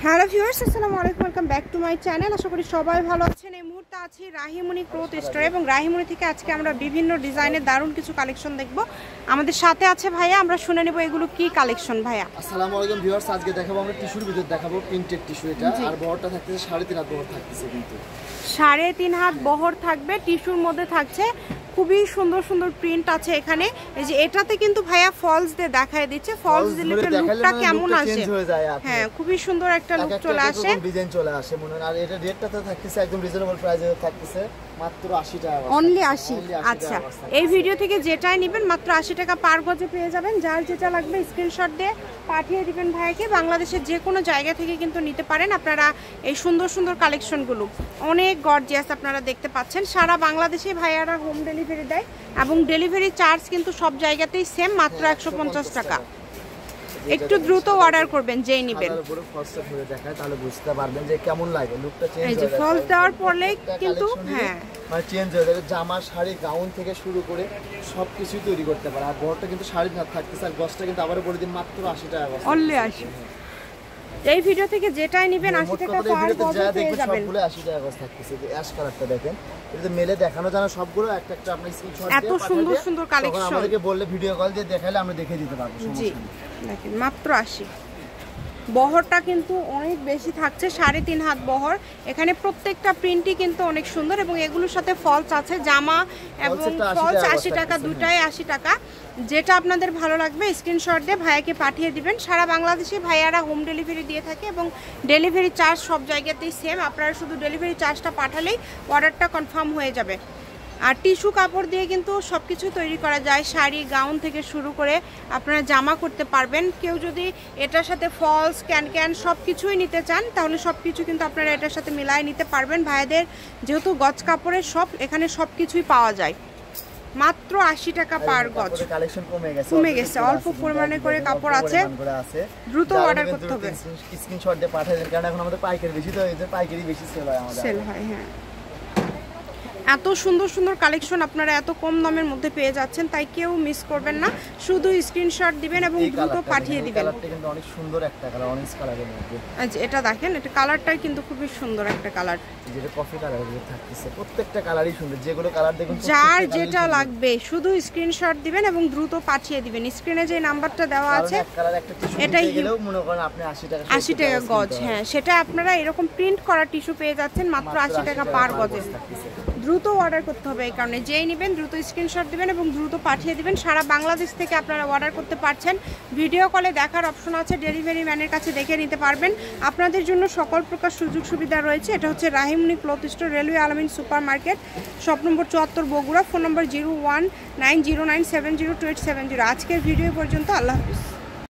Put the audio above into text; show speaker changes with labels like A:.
A: Hello viewers, আসসালামু আলাইকুম, welcome back to my channel. আশা করি সবাই ভালো আছেন। এই মুহূর্তে আছি রাহিমনি ক্লথ স্টোরে এবং রাহিমনি থেকে আজকে আমরা বিভিন্ন ডিজাইনের দারুণ কিছু কালেকশন দেখব। আমাদের সাথে আছে ভাইয়া, আমরা শুনে নেব এগুলো কি কালেকশন। ভাইয়া
B: আসসালামু আলাইকুম ভিউয়ার্স, আজকে দেখাবো আমরা টিস্যুর ভিতর দেখাবো প্রিন্টেড টিস্যু। এটা আর বহরটা থাকতেছে 3.5 হাত বহর থাকতেছে, কিন্তু
A: 3.5 হাত বহর থাকবে, টিস্যুর মধ্যে থাকছে। খুবই সুন্দর সুন্দর প্রিন্ট আছে এখানে। এই যে এটাতে কিন্তু ভাইয়া ফলস দিয়ে দেখায় দিচ্ছে, ফলস দিলে লুকটা কেমন আসে। হ্যাঁ, খুবই সুন্দর একটা লুক চলে আসে,
B: ডিজাইন চলে আসে মনে হয়। আর এটা রেটটা তো থাকতেছে একদম রিজনেবল প্রাইসে থাকতেছে, মাত্র 80 টাকা,
A: অনলি 80। আচ্ছা, এই ভিডিও থেকে যেটাই নেবেন মাত্র 80 টাকা পার গজে পেয়ে যাবেন। যার যেটা লাগবে স্ক্রিনশট দিয়ে পাঠিয়ে দিবেন ভাইকে। বাংলাদেশের যে কোনো জায়গা থেকে কিন্তু নিতে পারেন আপনারা এই সুন্দর সুন্দর কালেকশনগুলো। অনেক গর্জিয়াস আপনারা দেখতে পাচ্ছেন। সারা বাংলাদেশে ভাইয়ারা হোম ডেলিভারি দেয় এবং ডেলিভারি চার্জ কিন্তু সব জায়গাতেই সেম, মাত্র 150 টাকা। একটু দ্রুত অর্ডার করবেন যেই নেবেন।
B: তাহলে বুঝতে পারবেন যে কেমন লাগে, লুকটা চেঞ্জ
A: হয়ে যায়। ফলস দেওয়ার পরে কিন্তু হ্যাঁ
B: মানে চেঞ্জ হয়ে যাবে। জামা, শাড়ি, গাউন থেকে শুরু করে সবকিছুই তৈরি করতে পারে। আর বহরটা কিন্তু 3.5 হাত থাকতেছে। আর গজটা কিন্তু আবারও বলে দিন মাত্র 80 টাকা,
A: অনলি 80। এই ভিডিও থেকে যেটাই নেবেন 80 টাকা পার গজ পেয়ে যাবেন।
B: সবগুলো 80 টাকা গজ থাকতেছে। যে অ্যাশ কালারটা দেখেন, এটা মেলে দেখানো জানা সবগুলো একটা একটা আপনি স্ক্রিনশট দিয়ে
A: এত সুন্দর সুন্দর কালেকশন
B: আমাদেরকে বললে ভিডিও কল দিয়ে দেখাইলে আমরা দেখে দিতে পারবো।
A: জি, দেখেন মাত্র 80। বহরটা কিন্তু অনেক বেশি থাকছে, 3.5 হাত বহর। এখানে প্রত্যেকটা প্রিন্টই কিন্তু অনেক সুন্দর এবং এগুলোর সাথে ফলস আছে। জামা এবং ফলস 80 টাকা, দুটাই 80 টাকা। যেটা আপনাদের ভালো লাগবে স্ক্রিনশট দিয়ে ভাইয়াকে পাঠিয়ে দিবেন। সারা বাংলাদেশে ভাইয়ারা হোম ডেলিভারি দিয়ে থাকে এবং ডেলিভারি চার্জ সব জায়গাতেই সেম। আপনারা শুধু ডেলিভারি চার্জটা পাঠালেই অর্ডারটা কনফার্ম হয়ে যাবে। আর টিস্যু কাপড় দিয়ে কিন্তু সব কিছু তৈরি করা যায়, শাড়ি, গাউন থেকে শুরু করে আপনারা জামা করতে পারবেন। কেউ যদি এটার সাথে ফলস, ক্যান সব কিছুই নিতে চান তাহলে সব কিছু কিন্তু আপনারা এটার সাথে মিলাই নিতে পারবেন। ভাইদের যেহেতু গজ কাপড়ের সব, এখানে সব কিছুই পাওয়া যায়। মাত্র 80 টাকা পার গজ।
B: কালেকশন কমে গেছে,
A: অল্প পরিমাণে করে কাপড় আছে, দ্রুত অর্ডার করতে হবে।
B: স্ক্রিনশট দিয়ে পাঠিয়ে দিন, কারণ এখন আমাদের পাইকারি বেশি, তো এই যে পাইকারি বেশি সেল হয়।
A: হ্যাঁ, এত সুন্দর সুন্দর কালেকশন আপনারা এত কম দামের মধ্যে পেয়ে যাচ্ছেন, তাই কেউ মিস করবেন না। শুধু স্ক্রিনশট দিবেন এবং দ্রুত পাঠিয়ে দিবেন।
B: কালারটা কিন্তু অনেক সুন্দর একটা কালার, অরেঞ্জ কালারের মধ্যে।
A: আচ্ছা, এটা দেখেন, এটা কালারটাই কিন্তু খুবই সুন্দর একটা কালার,
B: যেটা কফি কালারের থাকতেছে। প্রত্যেকটা কালারই সুন্দর, যেগুলো কালার দেখুন।
A: যার যেটা লাগবে শুধু স্ক্রিনশট দিবেন এবং দ্রুত পাঠিয়ে দিবেন। স্ক্রিনে যে নাম্বারটা দেওয়া আছে
B: এটাই গেলেও মনে করেন আপনি 80 টাকা
A: গজ। হ্যাঁ, সেটা আপনারা এরকম প্রিন্ট করা টিস্যু পেয়ে যাচ্ছেন মাত্র 80 টাকা পার গজে। দ্রুত অর্ডার করতে হবে, এই কারণে যেই নেবেন দ্রুত স্ক্রিনশট দিবেন এবং দ্রুত পাঠিয়ে দিবেন। সারা বাংলাদেশ থেকে আপনারা অর্ডার করতে পারছেন। ভিডিও কলে দেখার অপশন আছে, ডেলিভারি ম্যানের কাছে দেখে নিতে পারবেন। আপনাদের জন্য সকল প্রকার সুযোগ সুবিধা রয়েছে। এটা হচ্ছে রাহিমনি ক্লথ স্টোর, রেলওয়ে আলামিন super market, shop number 74, Bogura. Phone নম্বর 019097028770। আজকের ভিডিও পর্যন্ত, আল্লাহ হাফিজ।